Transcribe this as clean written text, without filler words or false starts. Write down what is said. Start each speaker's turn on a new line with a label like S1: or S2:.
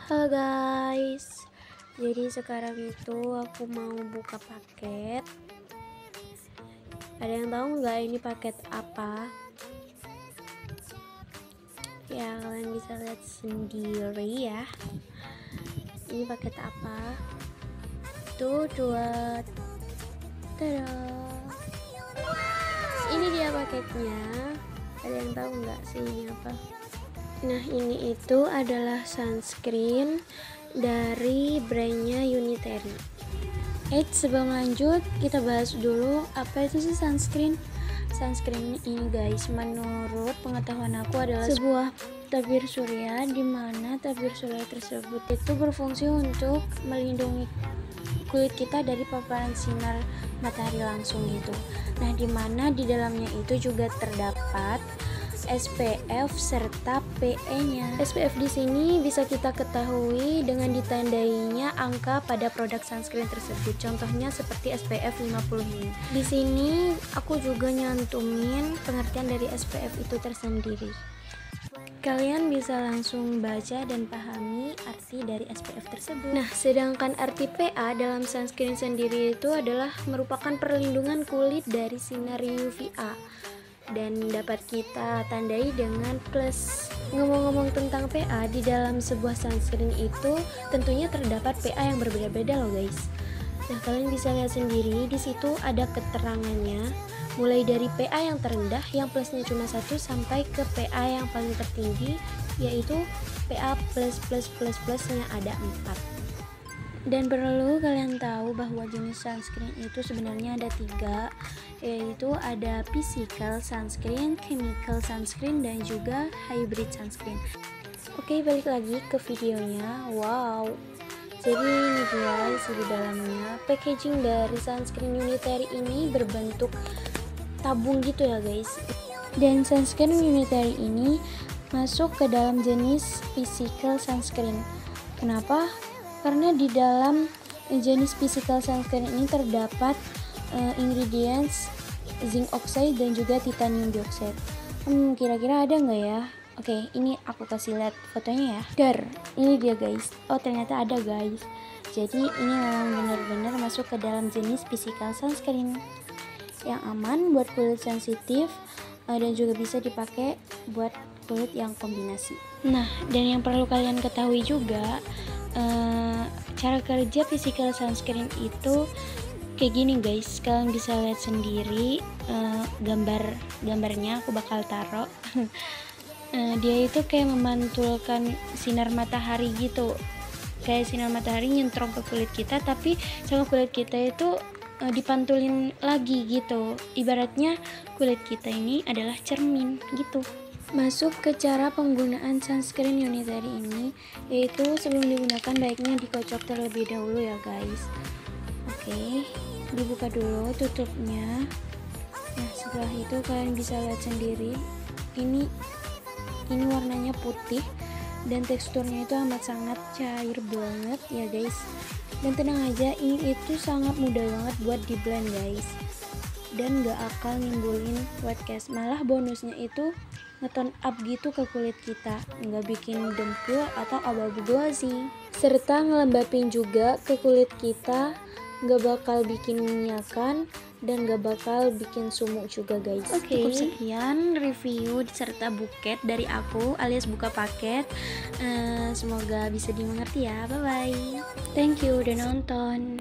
S1: Halo guys, jadi sekarang itu aku mau buka paket. Ada yang tahu nggak ini paket apa? Ya kalian bisa lihat sendiri ya. Ini paket apa? Tuh buat, tada. Ini dia paketnya. Ada yang tahu nggak sih ini apa? Nah, ini itu adalah sunscreen dari brandnya Unitary. Sebelum lanjut, kita bahas dulu apa itu sih sunscreen. Sunscreen ini guys, menurut pengetahuan aku adalah sebuah tabir surya, di mana tabir surya tersebut itu berfungsi untuk melindungi kulit kita dari paparan sinar matahari langsung gitu. Nah, di mana di dalamnya itu juga terdapat SPF serta PE-nya. SPF di sini bisa kita ketahui dengan ditandainya angka pada produk sunscreen tersebut. Contohnya seperti SPF 50 ini. Di sini aku juga nyantumin pengertian dari SPF itu tersendiri. Kalian bisa langsung baca dan pahami arti dari SPF tersebut. Nah, sedangkan arti PA dalam sunscreen sendiri itu adalah merupakan perlindungan kulit dari sinar UVA dan dapat kita tandai dengan plus. Ngomong-ngomong tentang PA, di dalam sebuah sunscreen itu tentunya terdapat PA yang berbeda-beda loh guys. Nah, kalian bisa lihat sendiri di situ ada keterangannya, mulai dari PA yang terendah yang plusnya cuma 1 sampai ke PA yang paling tertinggi, yaitu PA plusnya ada 4. Dan perlu kalian tahu bahwa jenis sunscreen itu sebenarnya ada 3, yaitu ada physical sunscreen, chemical sunscreen, dan juga hybrid sunscreen. Oke, balik lagi ke videonya. Wow, jadi ini guys, di dalamnya packaging dari sunscreen Unitary ini berbentuk tabung gitu ya guys. Dan sunscreen Unitary ini masuk ke dalam jenis physical sunscreen. Kenapa? Karena di dalam jenis physical sunscreen ini terdapat ingredients zinc oxide dan juga titanium dioxide. Kira-kira ada nggak ya? Oke, ini aku kasih lihat fotonya ya. Ini dia guys. Oh, ternyata ada guys. Jadi ini memang benar-benar masuk ke dalam jenis physical sunscreen yang aman buat kulit sensitif dan juga bisa dipakai buat kulit yang kombinasi. Nah, dan yang perlu kalian ketahui juga, cara kerja physical sunscreen itu kayak gini guys. Kalian bisa lihat sendiri gambarnya aku bakal taruh. Dia itu kayak memantulkan sinar matahari gitu, kayak sinar matahari nyentrong ke kulit kita, tapi sama kulit kita itu dipantulin lagi gitu. Ibaratnya kulit kita ini adalah cermin gitu. Masuk ke cara penggunaan sunscreen Unitary ini, yaitu sebelum digunakan baiknya dikocok terlebih dahulu ya guys. Oke, dibuka dulu tutupnya. Nah, setelah itu kalian bisa lihat sendiri, ini warnanya putih dan teksturnya itu amat sangat cair banget ya guys. Dan tenang aja, ini itu sangat mudah banget buat di blend guys, dan gak akan nimbulin wet cast. Malah bonusnya itu nge-tone up gitu ke kulit kita, nggak bikin dempul atau abu-abu glossy, serta ngelembapin juga ke kulit kita, nggak bakal bikin minyakan dan nggak bakal bikin sumuk juga guys. Cukup sekian review serta buket dari aku alias buka paket. Semoga bisa dimengerti ya. Bye bye, thank you udah nonton.